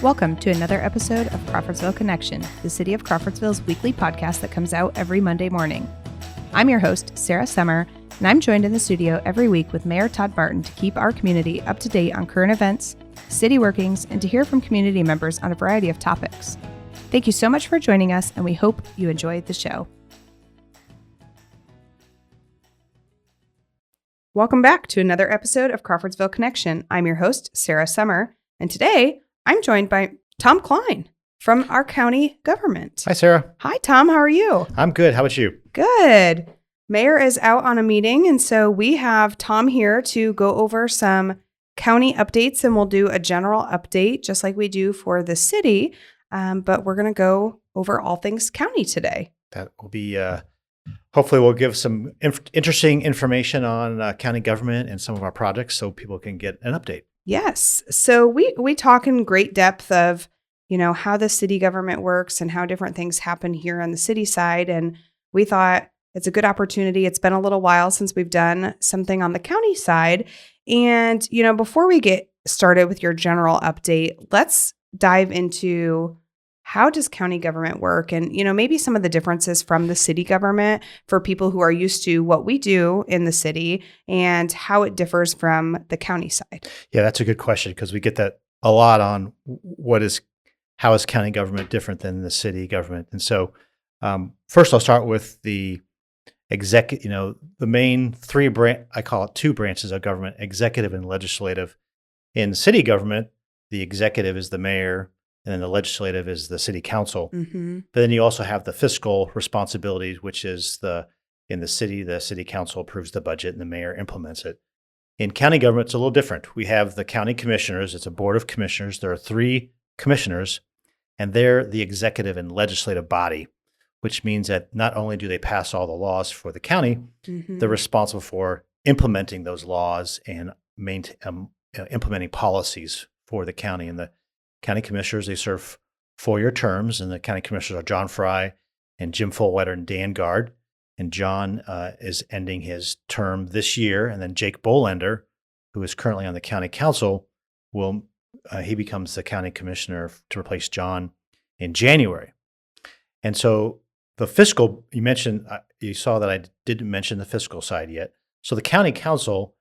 Welcome to another episode of Crawfordsville Connection, the City of Crawfordsville's weekly podcast that comes out every Monday morning. I'm your host, Sarah Summer, and I'm joined in the studio every week with Mayor Todd Martin to keep our community up to date on current events, city workings, and to hear from community members on a variety of topics. Thank you so much for joining us, and we hope you enjoyed the show. Welcome back to another episode of Crawfordsville Connection. I'm your host, Sarah Summer, and today I'm joined by Tom Klein from our county government. Hi, Sarah. Hi, Tom. How are you? I'm good. How about you? Good. Mayor is out on a meeting, and so we have Tom here to go over some county updates, and we'll do a general update just like we do for the city, but we're going to go over all things county today. That will be, hopefully we'll give some interesting information on county government and some of our projects so people can get an update. Yes. So we talk in great depth of, how the city government works and how different things happen here on the city side. And we thought it's a good opportunity. It's been a little while since we've done something on the county side. And, before we get started with your general update, let's dive into how does county government work and, maybe some of the differences from the city government for people who are used to what we do in the city and how it differs from the county side. Yeah, that's a good question because we get that a lot on how is county government different than the city government. And so first I'll start with the the main I call it two branches of government, executive and legislative. In city government, the executive is the mayor, and then the legislative is the city council. Mm-hmm. But then you also have the fiscal responsibilities, which is in the city council approves the budget and the mayor implements it. In county government, it's a little different. We have the county commissioners. It's a board of commissioners. There are 3 commissioners, and they're the executive and legislative body, which means that not only do they pass all the laws for the county, mm-hmm. they're responsible for implementing those laws and implementing policies for the county. And the county commissioners, they serve 4-year terms, and the county commissioners are John Fry and Jim Fullwetter and Dan Gard. And John is ending his term this year, and then Jake Bolender, who is currently on the county council, he becomes the county commissioner to replace John in January. And so the fiscal, you saw that I didn't mention the fiscal side yet. So the county council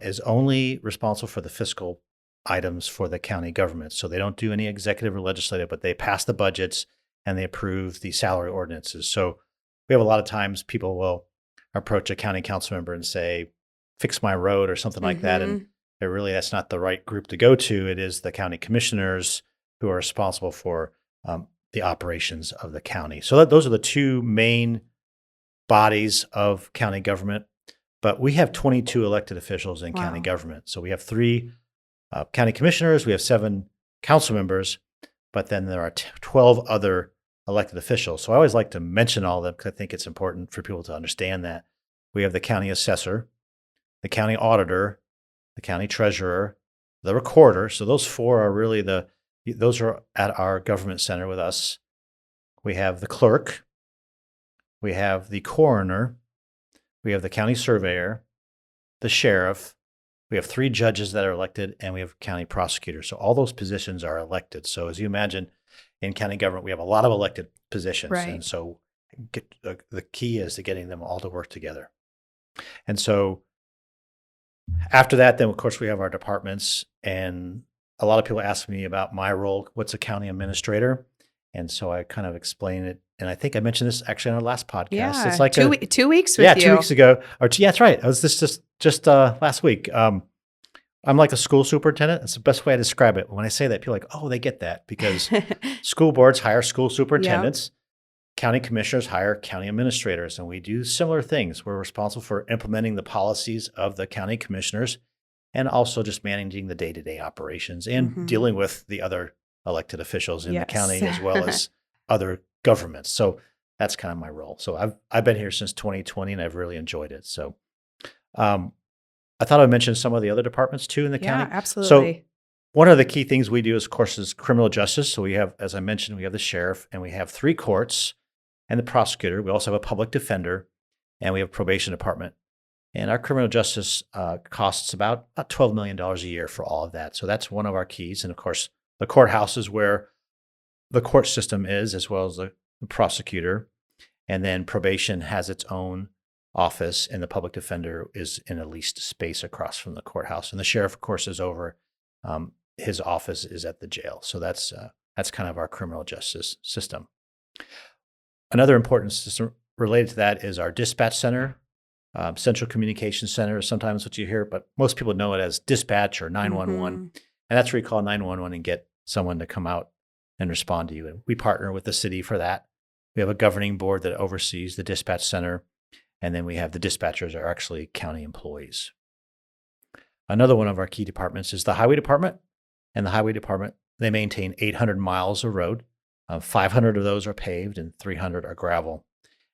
is only responsible for the fiscal items for the county government. So they don't do any executive or legislative, but they pass the budgets and they approve the salary ordinances. So we have a lot of times people will approach a county council member and say, fix my road or something like that. And that's not the right group to go to. It is the county commissioners who are responsible for the operations of the county. So those are the 2 main bodies of county government. But we have 22 elected officials in county government. So we have 3 county commissioners, we have 7 council members, but then there are 12 other elected officials. So I always like to mention all of them because I think it's important for people to understand that. We have the county assessor, the county auditor, the county treasurer, the recorder. So those 4 are really those are at our government center with us. We have the clerk, we have the coroner, we have the county surveyor, the sheriff. We have 3 judges that are elected, and we have county prosecutors. So all those positions are elected. So as you imagine, in county government, we have a lot of elected positions. Right. And so the key is to getting them all to work together. And so after that, then, of course, we have our departments. And a lot of people ask me about my role. What's a county administrator? And so I kind of explain it. And I think I mentioned this actually on our last podcast. Yeah, it's like 2 weeks with you. 2 weeks ago. That's right. I was just last week. I'm like a school superintendent. That's the best way I describe it. When I say that, people are like, oh, they get that because school boards hire school superintendents. Yep. County commissioners hire county administrators, and we do similar things. We're responsible for implementing the policies of the county commissioners and also just managing the day-to-day operations and dealing with the other elected officials in the county as well as other governments. So that's kind of my role. So I've been here since 2020 and I've really enjoyed it. So I thought I'd mention some of the other departments too in the county. Yeah, absolutely. So one of the key things we do, of course, is criminal justice. So we have, as I mentioned, we have the sheriff and we have 3 courts and the prosecutor. We also have a public defender and we have a probation department. And our criminal justice costs about $12 million a year for all of that. So that's one of our keys. And of course, The courthouse is where the court system is, as well as the prosecutor. And then probation has its own office, and the public defender is in a leased space across from the courthouse. And the sheriff, of course, is over. His office is at the jail. So that's kind of our criminal justice system. Another important system related to that is our dispatch center. Central Communication Center is sometimes what you hear, but most people know it as dispatch or 911. And that's where you call 911 and get someone to come out and respond to you. And we partner with the city for that. We have a governing board that oversees the dispatch center. And then we have the dispatchers are actually county employees. Another one of our key departments is the highway department. And the highway department, they maintain 800 miles of road. 500 of those are paved and 300 are gravel.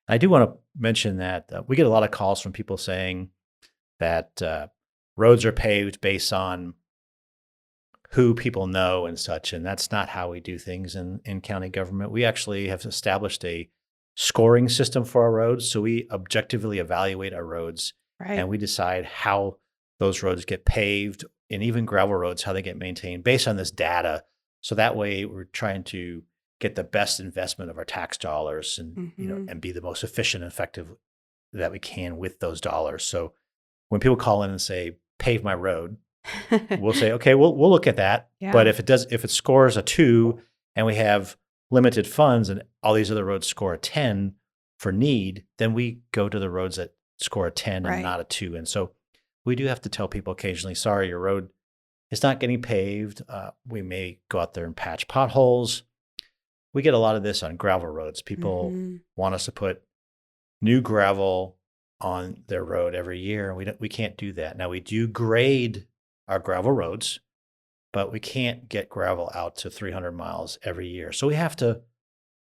I do want to mention that we get a lot of calls from people saying that roads are paved based on who people know and such, and that's not how we do things in county government. We actually have established a scoring system for our roads, so we objectively evaluate our roads, and we decide how those roads get paved, and even gravel roads, how they get maintained based on this data. So that way we're trying to get the best investment of our tax dollars and and be the most efficient and effective that we can with those dollars. So when people call in and say, pave my road, we'll say, okay, we'll look at that. Yeah. But if it scores a 2 and we have limited funds and all these other roads score a 10 for need, then we go to the roads that score a 10 and not a 2. And so we do have to tell people occasionally, sorry, your road is not getting paved. We may go out there and patch potholes. We get a lot of this on gravel roads. People want us to put new gravel on their road every year. We can't do that. Now we do grade our gravel roads, but we can't get gravel out to 300 miles every year. So we have to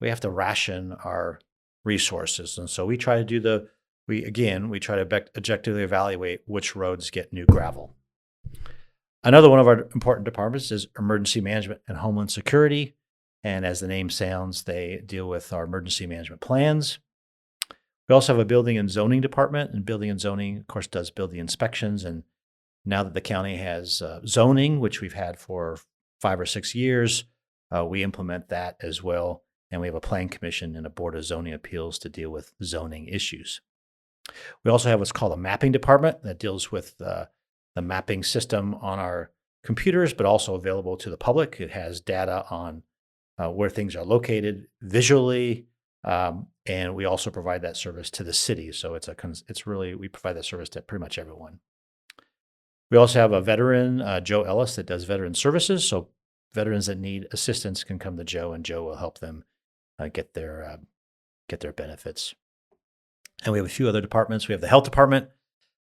ration our resources. And so we try to we try to objectively evaluate which roads get new gravel. Another one of our important departments is emergency management and homeland security. And as the name sounds, they deal with our emergency management plans. We also have a building and zoning department, and building and zoning, of course, does building inspections. And now that the county has zoning, which we've had for 5 or 6 years, we implement that as well. And we have a plan commission and a board of zoning appeals to deal with zoning issues. We also have what's called a mapping department that deals with the mapping system on our computers, but also available to the public. It has data on where things are located visually, and we also provide that service to the city. So we provide that service to pretty much everyone. We also have a veteran, Joe Ellis, that does veteran services. So veterans that need assistance can come to Joe, and Joe will help them get their benefits. And we have a few other departments. We have the health department.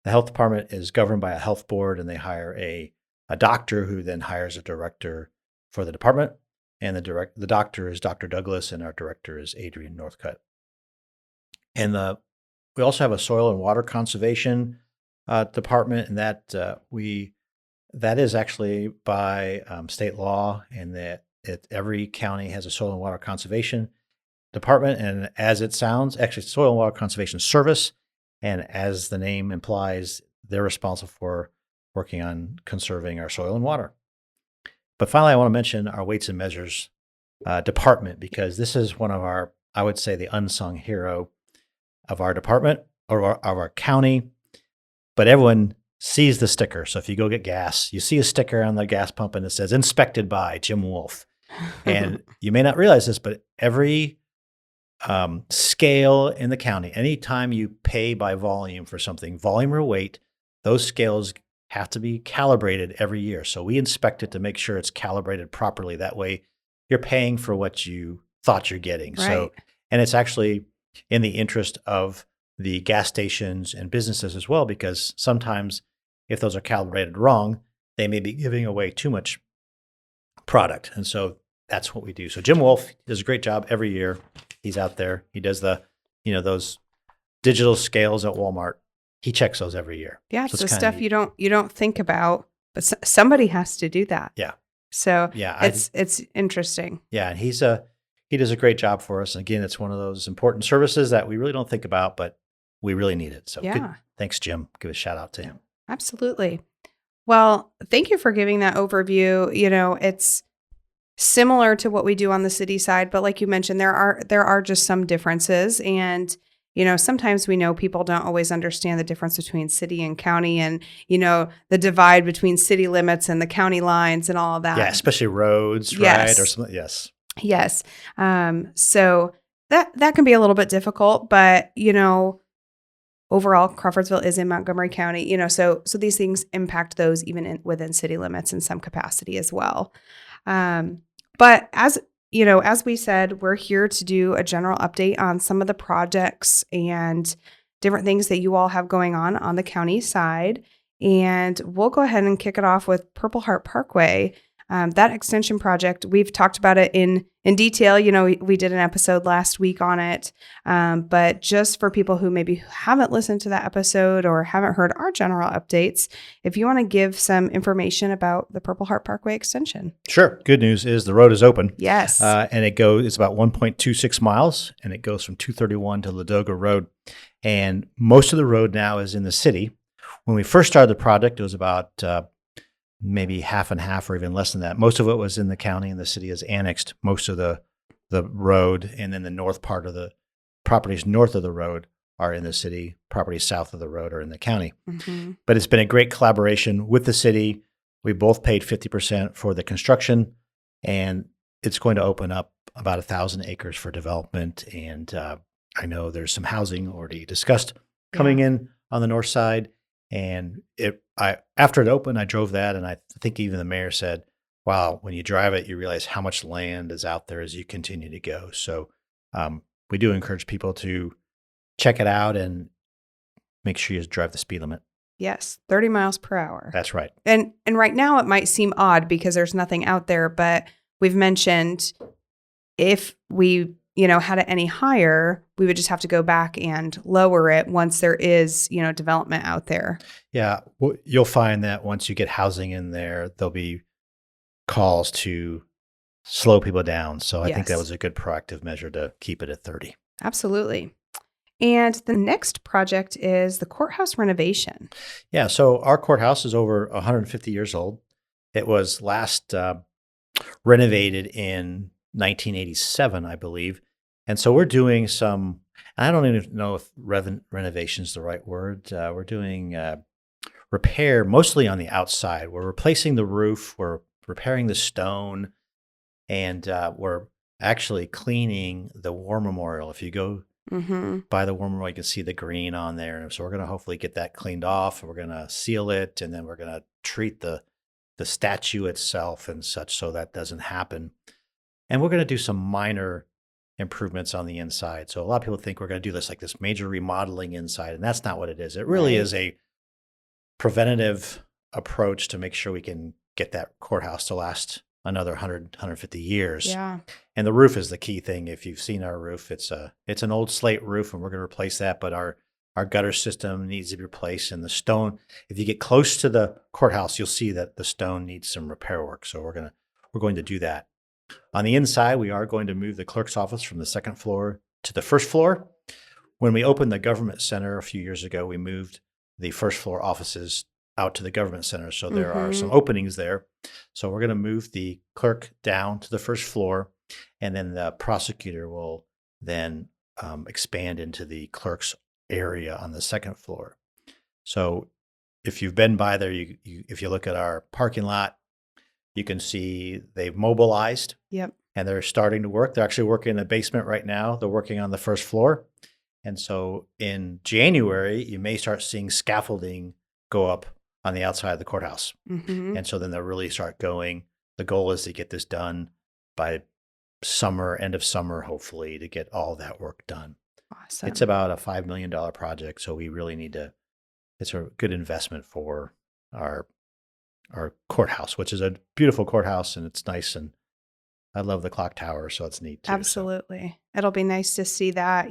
The health department is governed by a health board, and they hire a doctor who then hires a director for the department. And the doctor is Dr. Douglas, and our director is Adrian Northcutt. And we also have a soil and water conservation department, and that is actually by state law, and that every county has a soil and water conservation department. And as it sounds, actually soil and water conservation service, and as the name implies, they're responsible for working on conserving our soil and water. But finally, I want to mention our weights and measures department, because this is one of our, I would say, the unsung hero of our department or of our county. But everyone sees the sticker. So if you go get gas, you see a sticker on the gas pump and it says inspected by Jim Wolf. And you may not realize this, but every scale in the county, anytime you pay by volume for something, volume or weight, those scales have to be calibrated every year. So we inspect it to make sure it's calibrated properly. That way you're paying for what you thought you're getting. Right. So, and it's actually in the interest of the gas stations and businesses as well, because sometimes if those are calibrated wrong, they may be giving away too much product. And so that's what we do. So Jim Wolf does a great job every year. He's out there. He does those digital scales at Walmart. He checks those every year. Yeah, so it's the stuff neat. you don't think about, but somebody has to do that. Yeah. So yeah, it's interesting. Yeah, and he does a great job for us. And again, it's one of those important services that we really don't think about, but we really need it. So good. Thanks, Jim. Give a shout out to him. Absolutely. Well, thank you for giving that overview. similar to what we do on the city side, but like you mentioned, there are just some differences. And sometimes we know people don't always understand the difference between city and county, and the divide between city limits and the county lines and all of that. Yeah, especially roads, Yes. right? Or something. Yes. Yes. So that can be a little bit difficult, but overall, Crawfordsville is in Montgomery County, so these things impact those even within city limits in some capacity as well. But as we said, we're here to do a general update on some of the projects and different things that you all have going on the county side. And we'll go ahead and kick it off with Purple Heart Parkway. That extension project, we've talked about it in detail. We did an episode last week on it. But just for people who maybe haven't listened to that episode or haven't heard our general updates, if you want to give some information about the Purple Heart Parkway extension. Sure. Good news is the road is open. Yes. And it's about 1.26 miles, and it goes from 231 to Ladoga Road. And most of the road now is in the city. When we first started the project, it was about maybe half and half or even less than that. Most of it was in the county, and the city has annexed most of the road. And then the north part of the properties north of the road are in the city. Properties south of the road are in the county. Mm-hmm. But it's been a great collaboration with the city. We both paid 50% for the construction, and it's going to open up about 1,000 acres for development. And I know there's some housing already discussed coming in on the north side. And after it opened, I drove that, and I think even the mayor said, wow, when you drive it, you realize how much land is out there as you continue to go. So we do encourage people to check it out and make sure you drive the speed limit. Yes, 30 miles per hour. That's right. And right now it might seem odd because there's nothing out there, but we've mentioned if we had it any higher, we would just have to go back and lower it once there is, development out there. Yeah. Well, you'll find that once you get housing in there, there'll be calls to slow people down. So I think that was a good proactive measure to keep it at 30. Absolutely. And the next project is the courthouse renovation. Yeah. So our courthouse is over 150 years old. It was last renovated in 1987, I believe. And so we're doing some, I don't even know if renovation is the right word. We're doing repair mostly on the outside. We're replacing the roof. We're repairing the stone. And we're actually cleaning the war memorial. If you go by the war memorial, you can see the green on there. And so we're going to hopefully get that cleaned off. We're going to seal it. And then we're going to treat the statue itself and such so that doesn't happen. And we're going to do some minor improvements on the inside. So a lot of people think we're going to do this major remodeling inside, and that's not what it is. It really is a preventative approach to make sure we can get that courthouse to last another 100, 150 years. Yeah. And the roof is the key thing. If you've seen our roof, it's an old slate roof, and we're going to replace that, but our gutter system needs to be replaced, and the stone, if you get close to the courthouse, you'll see that the stone needs some repair work. So we're going to do that. On the inside, we are going to move the clerk's office from the second floor to the first floor. When we opened the government center a few years ago, we moved the first floor offices out to the government center. So there are some openings there. So we're going to move the clerk down to the first floor, and then the prosecutor will then expand into the clerk's area on the second floor. So if you've been by there, if you look at our parking lot, you can see they've mobilized. Yep. And they're starting to work. They're actually working in the basement right now. They're working on the first floor. And so in January, you may start seeing scaffolding go up on the outside of the courthouse. And so then they'll really start going. The goal is to get this done by end of summer, hopefully, to get all that work done. Awesome. It's about a $5 million project. So we really it's a good investment for our courthouse, which is a beautiful courthouse, and it's nice, and I love the clock tower, so it's neat too. Absolutely. So it'll be nice to see that,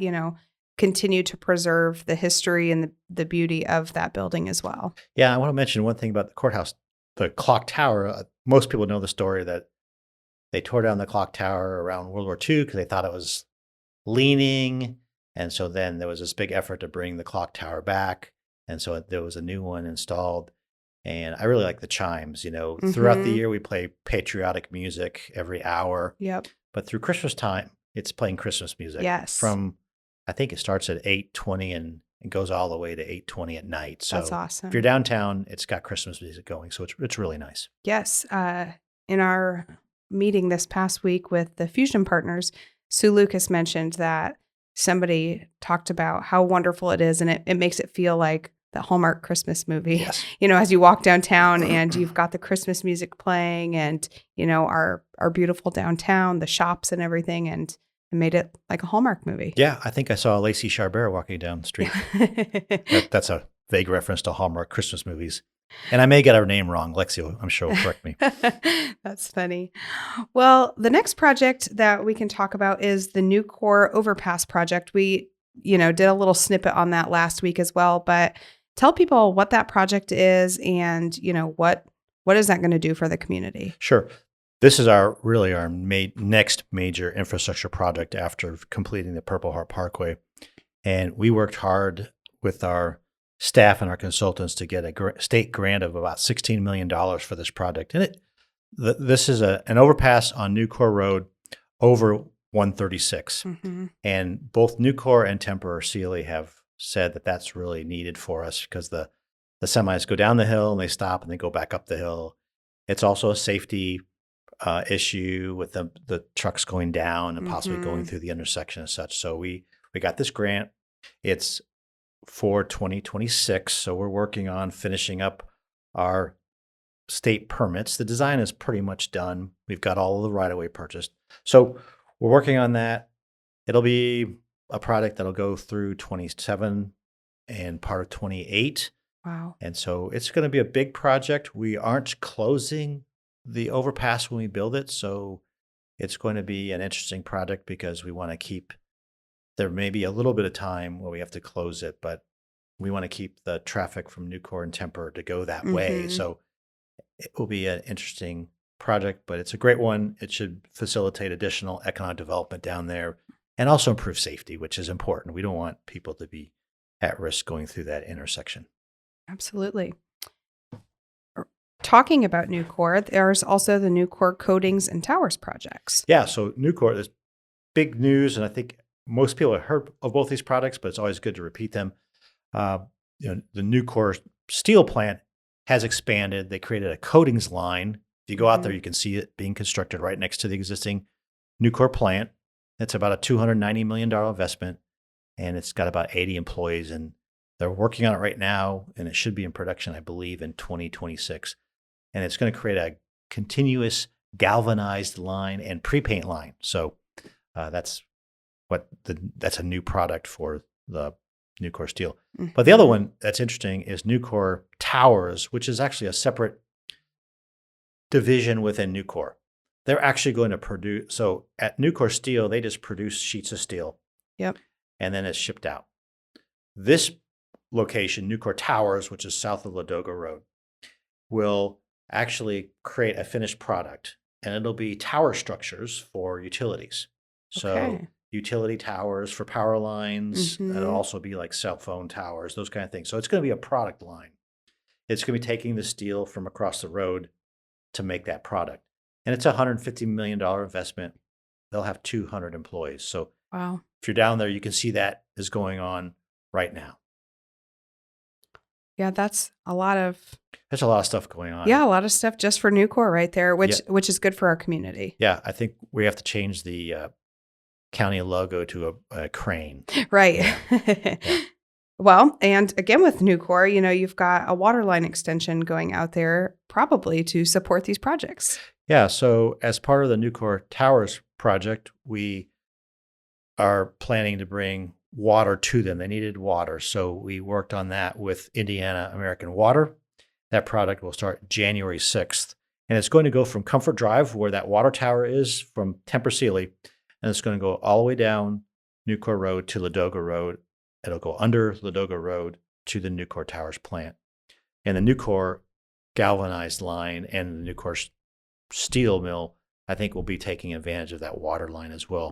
continue to preserve the history and the beauty of that building as well. Yeah, I want to mention one thing about the courthouse, the clock tower. Most people know the story that they tore down the clock tower around World War II because they thought it was leaning, and so then there was this big effort to bring the clock tower back, and so there was a new one installed. And I really like the chimes. Throughout the Mhm. year, we play patriotic music every hour. Yep. But through Christmas time, it's playing Christmas music Yes. I think it starts at 8:20 and it goes all the way to 8:20 at night. That's So if you're awesome. downtown, it's got Christmas music going. So it's really nice. Yes. In our meeting this past week with the Fusion Partners, Sue Lucas mentioned that somebody talked about how wonderful it is, and it makes it feel like the Hallmark Christmas movie. Yes. As you walk downtown and you've got the Christmas music playing, and our beautiful downtown, the shops and everything, and it made it like a Hallmark movie. Yeah, I think I saw Lacey Charbert walking down the street. That's a vague reference to Hallmark Christmas movies. And I may get her name wrong. Lexi, I'm sure, will correct me. That's funny. Well, the next project that we can talk about is the Nucor Overpass project. We, did a little snippet on that last week as well, but tell people what that project is and, what is that going to do for the community? Sure. This is our next major infrastructure project after completing the Purple Heart Parkway. And we worked hard with our staff and our consultants to get a state grant of about $16 million for this project. And this is an overpass on Nucor Road over 136. Mm-hmm. And both Nucor and Tempur Sealy have said that that's really needed for us because the semis go down the hill and they stop and they go back up the hill. It's also a safety issue with the trucks going down and possibly going through the intersection and such. So we got this grant. It's for 2026. So we're working on finishing up our state permits. The design is pretty much done. We've got all of the right-of-way purchased. So we're working on that. It'll be a product that'll go through 27 and part of 28. Wow. And so it's going to be a big project. We aren't closing the overpass when we build it. So it's going to be an interesting project because we want to keep, there may be a little bit of time where we have to close it, but we want to keep the traffic from Nucor and Tempur to go that way. So it will be an interesting project, but it's a great one. It should facilitate additional economic development down there and also improve safety, which is important. We don't want people to be at risk going through that intersection. Absolutely. Talking about Nucor, there's also the Nucor Coatings and Towers projects. Yeah, so Nucor, there's big news, and I think most people have heard of both these products, but it's always good to repeat them. The Nucor steel plant has expanded. They created a coatings line. If you go out there, you can see it being constructed right next to the existing Nucor plant. It's about a $290 million investment, and it's got about 80 employees, and they're working on it right now, and it should be in production, I believe, in 2026. And it's going to create a continuous galvanized line and pre-paint line. So that's a new product for the Nucor steel. But the other one that's interesting is Nucor Towers, which is actually a separate division within Nucor. They're actually going to produce, so at Nucor Steel, they just produce sheets of steel. Yep. And then it's shipped out. This location, Nucor Towers, which is south of Ladoga Road, will actually create a finished product, and it'll be tower structures for utilities. So utility towers for power lines, and it'll also be like cell phone towers, those kind of things. So it's going to be a product line. It's going to be taking the steel from across the road to make that product. And it's a $150 million investment. They'll have 200 employees. So wow. If you're down there, you can see that is going on right now. Yeah, that's a lot of... There's a lot of stuff going on. Yeah, a lot of stuff just for Nucor right there, which is good for our community. Yeah, I think we have to change the county logo to a crane. Right. Yeah. Well, and again with Nucor, you've got a water line extension going out there probably to support these projects. Yeah, so as part of the Nucor Towers project, we are planning to bring water to them. They needed water, so we worked on that with Indiana American Water. That product will start January 6th, and it's going to go from Comfort Drive, where that water tower is, from Tempur Sealy, and it's going to go all the way down Nucor Road to Ladoga Road. It'll go under Ladoga Road to the Nucor Towers plant. And the Nucor galvanized line and the Nucor steel mill, I think, will be taking advantage of that water line as well.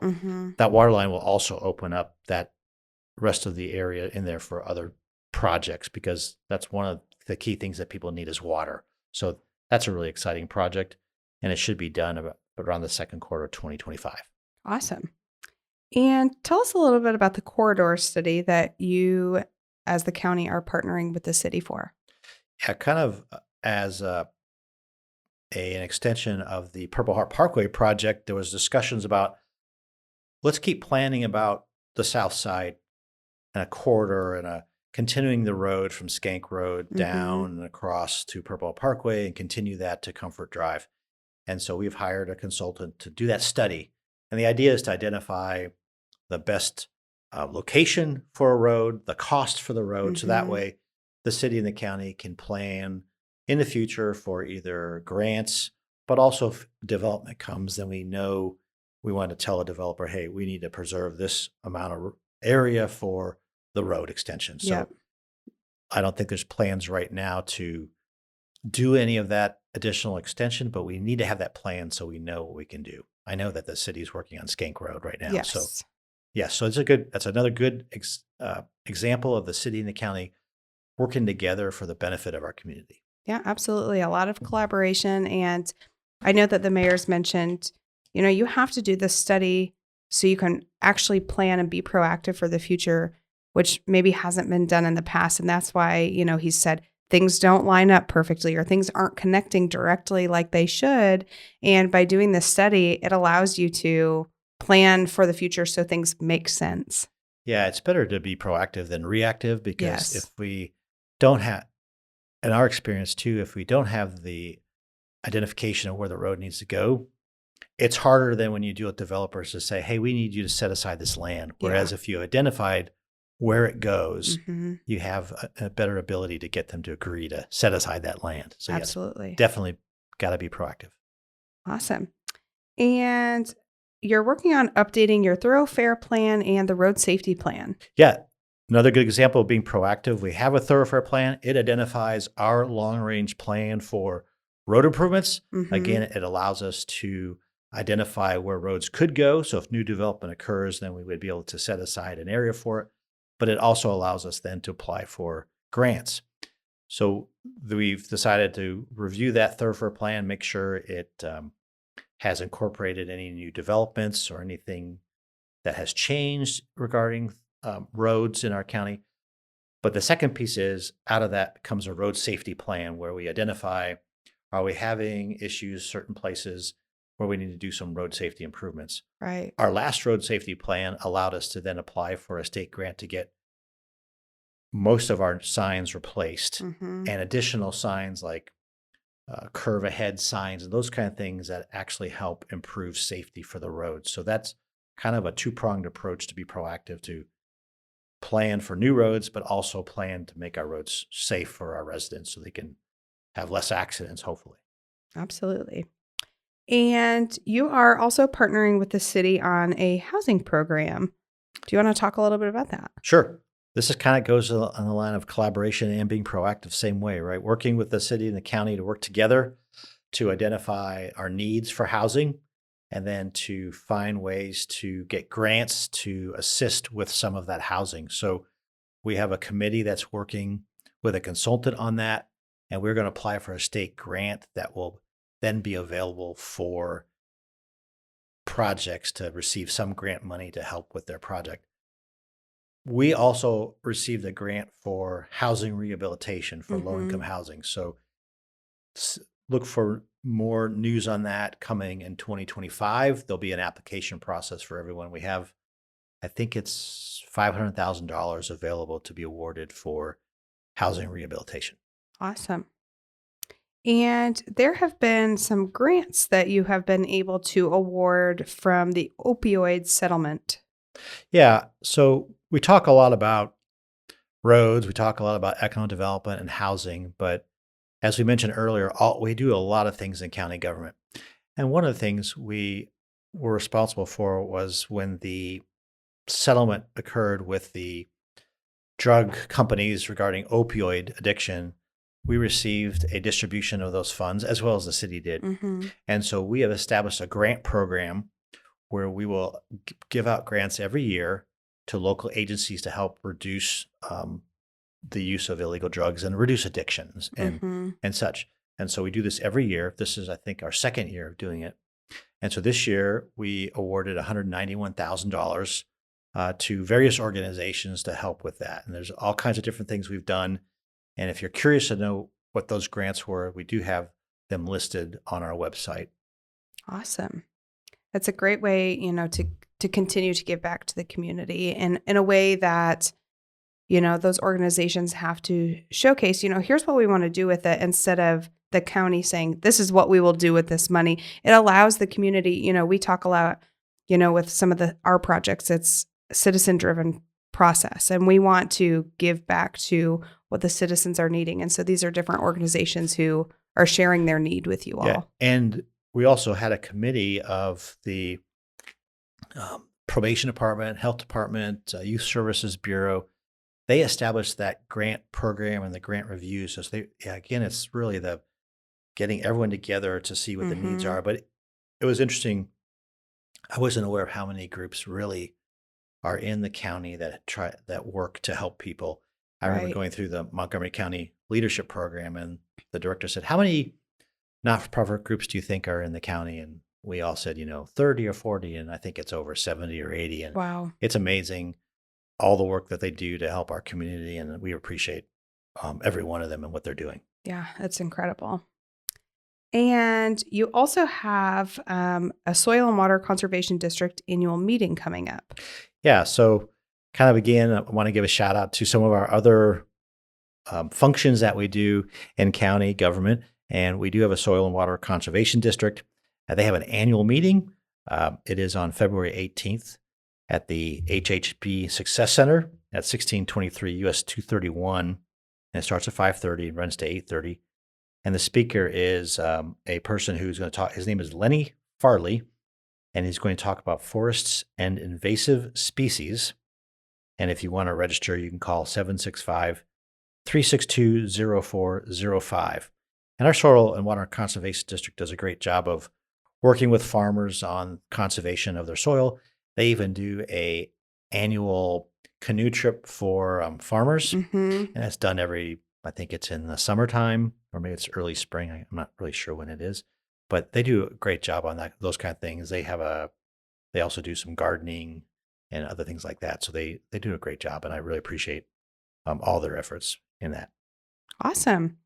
That water line will also open up that rest of the area in there for other projects, because that's one of the the key things that people need is water. So that's a really exciting project, and it should be done around the second quarter of 2025. Awesome. And tell us a little bit about the corridor study that you, as the county, are partnering with the city for. Yeah, kind of as an extension of the Purple Heart Parkway project, there was discussions about let's keep planning about the south side and a corridor and continuing the road from Skank Road down and across to Purple Heart Parkway and continue that to Comfort Drive. And so we've hired a consultant to do that study. And the idea is to identify the best location for a road, the cost for the road. So that way the city and the county can plan in the future for either grants, but also if development comes, then we know we want to tell a developer, hey, we need to preserve this amount of area for the road extension. So I don't think there's plans right now to do any of that additional extension, but we need to have that plan so we know what we can do. I know that the city's working on Skank Road right now. Yes. So yeah, so that's another good example of the city and the county working together for the benefit of our community. Yeah, absolutely. A lot of collaboration. And I know that the mayor's mentioned, you have to do this study so you can actually plan and be proactive for the future, which maybe hasn't been done in the past. And that's why, he said things don't line up perfectly or things aren't connecting directly like they should. And by doing this study, it allows you to plan for the future so things make sense. Yeah, it's better to be proactive than reactive because if we don't have, in our experience too, if we don't have the identification of where the road needs to go, it's harder than when you deal with developers to say, hey, we need you to set aside this land. Whereas if you identified where it goes, you have a better ability to get them to agree to set aside that land. So absolutely. Yes, definitely got to be proactive. Awesome. And you're working on updating your thoroughfare plan and the road safety plan. Yeah. Another good example of being proactive, we have a thoroughfare plan. It identifies our long-range plan for road improvements. Again, it allows us to identify where roads could go. So if new development occurs, then we would be able to set aside an area for it. But it also allows us then to apply for grants. So we've decided to review that thoroughfare plan, make sure it has incorporated any new developments or anything that has changed regarding roads in our county. But the second piece is out of that comes a road safety plan where we identify, are we having issues certain places where we need to do some road safety improvements? Right. Our last road safety plan allowed us to then apply for a state grant to get most of our signs replaced and additional signs like curve ahead signs and those kind of things that actually help improve safety for the road. So that's kind of a two-pronged approach to be proactive, to plan for new roads, but also plan to make our roads safe for our residents so they can have less accidents, hopefully. Absolutely. And you are also partnering with the city on a housing program. Do you want to talk a little bit about that? Sure. This is kind of goes on the line of collaboration and being proactive, same way, right? Working with the city and the county to work together to identify our needs for housing and then to find ways to get grants to assist with some of that housing. So we have a committee that's working with a consultant on that, and we're going to apply for a state grant that will then be available for projects to receive some grant money to help with their project. We also received a grant for housing rehabilitation for low-income housing. So look for more news on that coming in 2025. There'll be an application process for everyone. We have, I think it's $500,000 available to be awarded for housing rehabilitation. Awesome. And there have been some grants that you have been able to award from the opioid settlement. Yeah. So we talk a lot about roads. We talk a lot about economic development and housing. But as we mentioned earlier, we do a lot of things in county government. And one of the things we were responsible for was when the settlement occurred with the drug companies regarding opioid addiction, we received a distribution of those funds as well as the city did. And so we have established a grant program where we will give out grants every year to local agencies to help reduce the use of illegal drugs and reduce addictions and such. And so we do this every year. This is, I think, our second year of doing it. And so this year we awarded $191,000 to various organizations to help with that. And there's all kinds of different things we've done. And if you're curious to know what those grants were, we do have them listed on our website. Awesome. That's a great way, to continue to give back to the community and in a way that, those organizations have to showcase, here's what we want to do with it, instead of the county saying, this is what we will do with this money. It allows the community, we talk a lot, with some of our projects, it's a citizen-driven process, and we want to give back to what the citizens are needing. And so these are different organizations who are sharing their need with you all. Yeah. And we also had a committee of the probation department, health department, youth services bureau. They established that grant program and the grant reviews. So again, it's really the getting everyone together to see what the needs are. But it was interesting. I wasn't aware of how many groups really are in the county that work to help people. I remember going through the Montgomery County leadership program, and the director said, how many not-for-profit groups do you think are in the county? And we all said, 30 or 40, and I think it's over 70 or 80. And wow, it's amazing all the work that they do to help our community, and we appreciate every one of them and what they're doing. Yeah, that's incredible. And you also have a Soil and Water Conservation District annual meeting coming up. Yeah, so kind of again, I want to give a shout out to some of our other functions that we do in county government. And we do have a Soil and Water Conservation District. They have an annual meeting. It is on February 18th at the HHB Success Center at 1623 US 231. And it starts at 5:30 and runs to 8:30. And the speaker is a person who's going to talk. His name is Lenny Farley, and he's going to talk about forests and invasive species. And if you want to register, you can call 765-362-0405. And our Soil and Water Conservation District does a great job of working with farmers on conservation of their soil. They even do a annual canoe trip for farmers, and it's done I think it's in the summertime, or maybe it's early spring. I'm not really sure when it is, but they do a great job on those kind of things. They also do some gardening and other things like that. So they do a great job, and I really appreciate all their efforts in that. Awesome.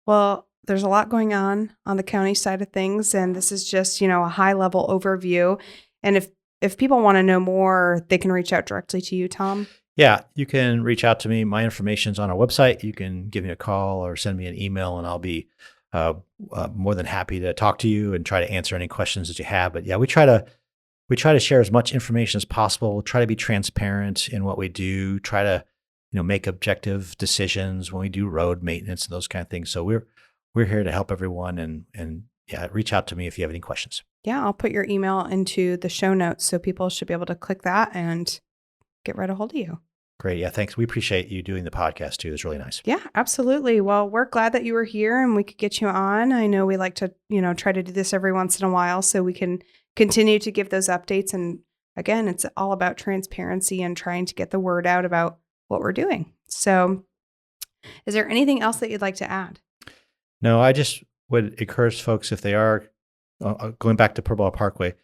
Well, there's a lot going on the county side of things, and this is just, a high-level overview. And if people want to know more, they can reach out directly to you, Tom? Yeah, you can reach out to me. My information's on our website. You can give me a call or send me an email, and I'll be more than happy to talk to you and try to answer any questions that you have. But yeah, we try to share as much information as possible, try to be transparent in what we do, try to make objective decisions when we do road maintenance and those kind of things. So we're here to help everyone, and yeah, reach out to me if you have any questions. Yeah, I'll put your email into the show notes, so people should be able to click that and get right a hold of you. Great. Yeah, thanks. We appreciate you doing the podcast too. It's really nice. Yeah, absolutely. Well, we're glad that you were here and we could get you on. I know we like to, try to do this every once in a while so we can continue to give those updates. And again, it's all about transparency and trying to get the word out about what we're doing. So is there anything else that you'd like to add? No, I just would encourage folks, if they are going back to Purple Parkway,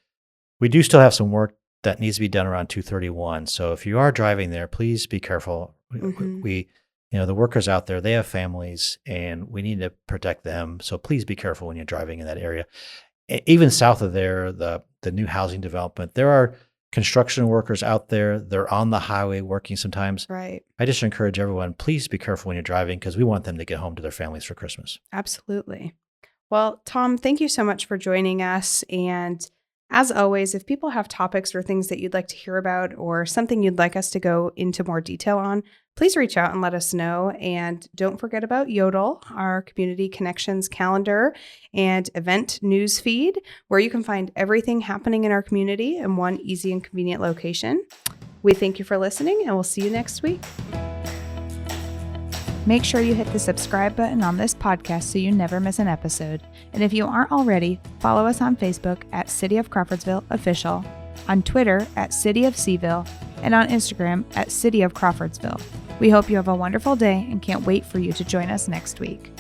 we do still have some work that needs to be done around 231. So if you are driving there, please be careful. We the workers out there, they have families, and we need to protect them. So please be careful when you're driving in that area. Even south of there, the new housing development, there are construction workers out there. They're on the highway working sometimes. Right. I just encourage everyone, please be careful when you're driving, because we want them to get home to their families for Christmas. Absolutely. Well, Tom, thank you so much for joining us. And as always, if people have topics or things that you'd like to hear about, or something you'd like us to go into more detail on, please reach out and let us know. And don't forget about Yodel, our community connections calendar and event news feed, where you can find everything happening in our community in one easy and convenient location. We thank you for listening, and we'll see you next week. Make sure you hit the subscribe button on this podcast so you never miss an episode. And if you aren't already, follow us on Facebook at City of Crawfordsville Official, on Twitter at City of Seaville, and on Instagram at City of Crawfordsville. We hope you have a wonderful day and can't wait for you to join us next week.